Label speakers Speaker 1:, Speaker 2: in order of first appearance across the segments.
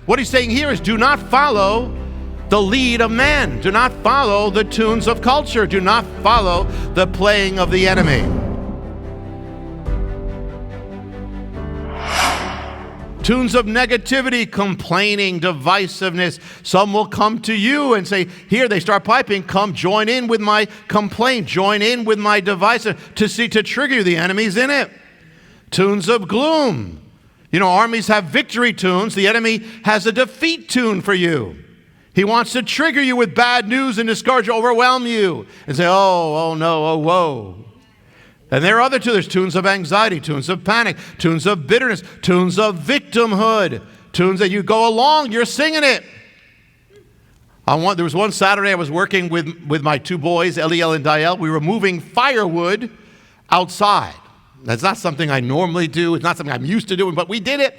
Speaker 1: What he's saying here is do not follow the lead of man. Do not follow the tunes of culture. Do not follow the playing of the enemy. Tunes of negativity, complaining, divisiveness. Some will come to you and say, here, they start piping, come join in with my complaint, join in with my divisiveness, to trigger you. The enemy's in it. Tunes of gloom. You know, armies have victory tunes. The enemy has a defeat tune for you. He wants to trigger you with bad news and discourage you, overwhelm you, and say, oh no, oh, whoa. And there are other tunes. There's tunes of anxiety, tunes of panic, tunes of bitterness, tunes of victimhood, tunes that you go along, you're singing it. There was one Saturday I was working with my two boys, Eliel and Diel. We were moving firewood outside. That's not something I normally do. It's not something I'm used to doing, but we did it.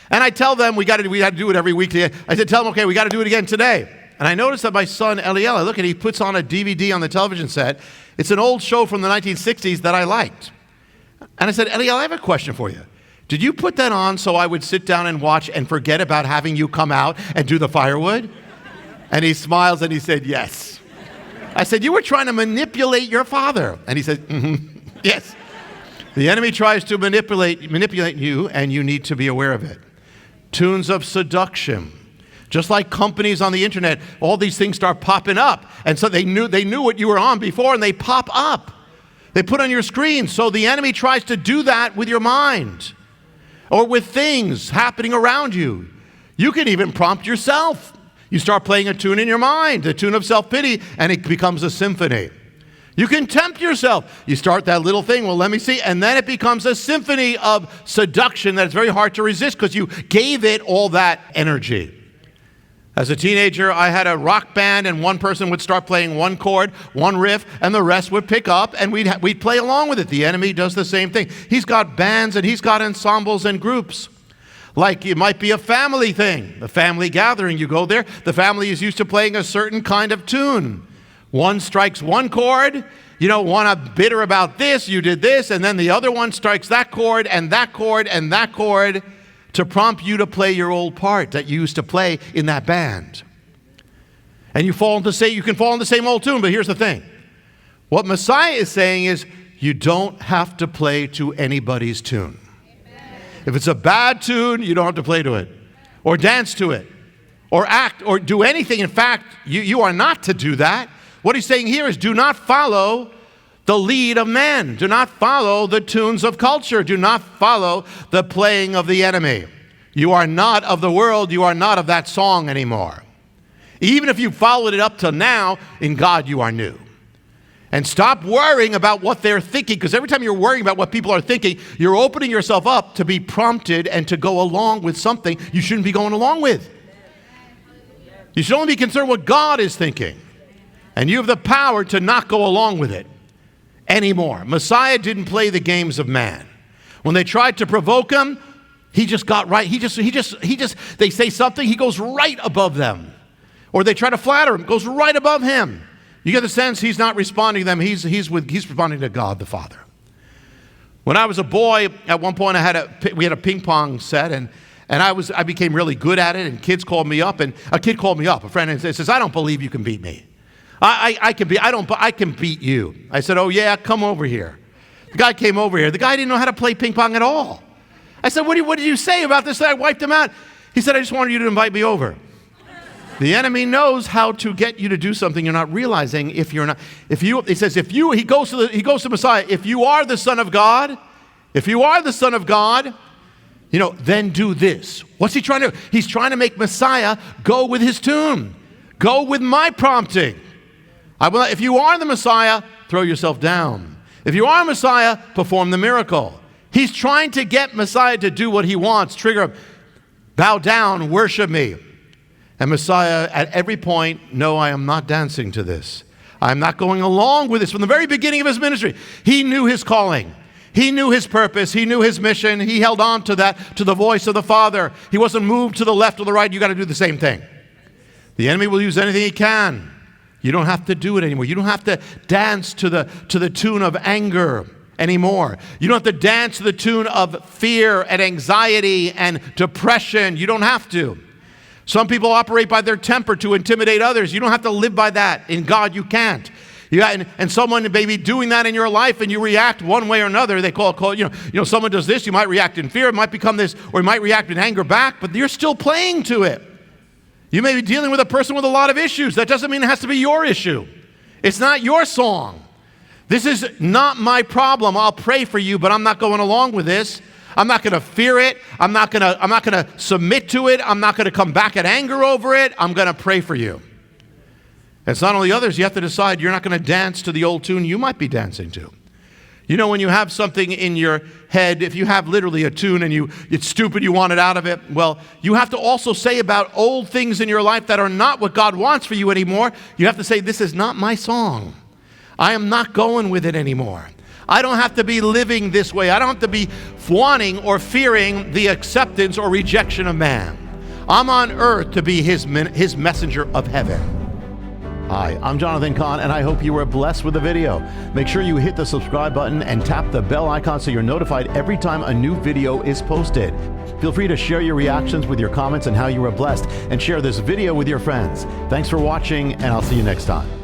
Speaker 1: And I tell them we had to do it every week. I said, tell them, okay, we got to do it again today. And I noticed that my son, Eliel, I look at, he puts on a DVD on the television set. It's an old show from the 1960s that I liked. And I said, Eliel, I have a question for you. Did you put that on so I would sit down and watch and forget about having you come out and do the firewood? And he smiles and he said, yes. I said, you were trying to manipulate your father. And he said, yes. The enemy tries to manipulate you, and you need to be aware of it. Tunes of seduction. Just like companies on the internet, all these things start popping up. And so they knew what you were on before, and they pop up. They put on your screen. So the enemy tries to do that with your mind or with things happening around you. You can even prompt yourself. You start playing a tune in your mind, a tune of self-pity, and it becomes a symphony. You can tempt yourself. You start that little thing, well, let me see, and then it becomes a symphony of seduction that it's very hard to resist because you gave it all that energy. As a teenager, I had a rock band, and one person would start playing one chord, one riff, and the rest would pick up, and we'd play along with it. The enemy does the same thing. He's got bands, and he's got ensembles and groups. Like it might be a family thing, a family gathering. You go there, the family is used to playing a certain kind of tune. One strikes one chord, one are bitter about this, you did this, and then the other one strikes that chord, and that chord, and that chord, to prompt you to play your old part that you used to play in that band. And you can fall into the same old tune, but here's the thing. What Messiah is saying is, you don't have to play to anybody's tune. Amen. If it's a bad tune, you don't have to play to it, or dance to it, or act, or do anything. In fact, you are not to do that. What he's saying here is do not follow the lead of man. Do not follow the tunes of culture. Do not follow the playing of the enemy. You are not of the world. You are not of that song anymore. Even if you followed it up till now, in God you are new. And stop worrying about what they're thinking, because every time you're worrying about what people are thinking, you're opening yourself up to be prompted and to go along with something you shouldn't be going along with. You should only be concerned what God is thinking. And you have the power to not go along with it anymore. Messiah didn't play the games of man. When they tried to provoke him, he just got right. They say something, he goes right above them. Or they try to flatter him, goes right above him. You get the sense he's not responding to them. He's responding to God the Father. When I was a boy, at one point we had a ping pong set, and I became really good at it, and kids called me up, and a kid called me up, a friend, and says, I don't believe you can beat me. I can beat you. I said, oh yeah, come over here. The guy came over here. The guy didn't know how to play ping pong at all. I said, what did you say about this? I wiped him out. He said, I just wanted you to invite me over. The enemy knows how to get you to do something you're not realizing if you're not. He goes to Messiah, if you are the Son of God, then do this. What's he trying to do? He's trying to make Messiah go with his tune. Go with my prompting. If you are the Messiah, throw yourself down. If you are Messiah, perform the miracle. He's trying to get Messiah to do what he wants. Trigger him. Bow down, worship me. And Messiah, at every point, no, I am not dancing to this. I'm not going along with this. From the very beginning of his ministry, he knew his calling. He knew his purpose. He knew his mission. He held on to that, to the voice of the Father. He wasn't moved to the left or the right. You got to do the same thing. The enemy will use anything he can. You don't have to do it anymore. You don't have to dance to the tune of anger anymore. You don't have to dance to the tune of fear and anxiety and depression. You don't have to. Some people operate by their temper to intimidate others. You don't have to live by that. In God, you can't. And someone may be doing that in your life, and you react one way or another. They call someone does this, you might react in fear, it might become this, or you might react in anger back, but you're still playing to it. You may be dealing with a person with a lot of issues. That doesn't mean it has to be your issue. It's not your song. This is not my problem. I'll pray for you, but I'm not going along with this. I'm not going to fear it. I'm not going to submit to it. I'm not going to come back in anger over it. I'm going to pray for you. It's not only others. You have to decide you're not going to dance to the old tune you might be dancing to. You know, when you have something in your head, if you have literally a tune and it's stupid, you want it out of it, well, you have to also say about old things in your life that are not what God wants for you anymore. You have to say, this is not my song. I am not going with it anymore. I don't have to be living this way. I don't have to be wanting or fearing the acceptance or rejection of man. I'm on earth to be his messenger of heaven. Hi, I'm Jonathan Cahn, and I hope you were blessed with the video. Make sure you hit the subscribe button and tap the bell icon so you're notified every time a new video is posted. Feel free to share your reactions with your comments and how you were blessed, and share this video with your friends. Thanks for watching, and I'll see you next time.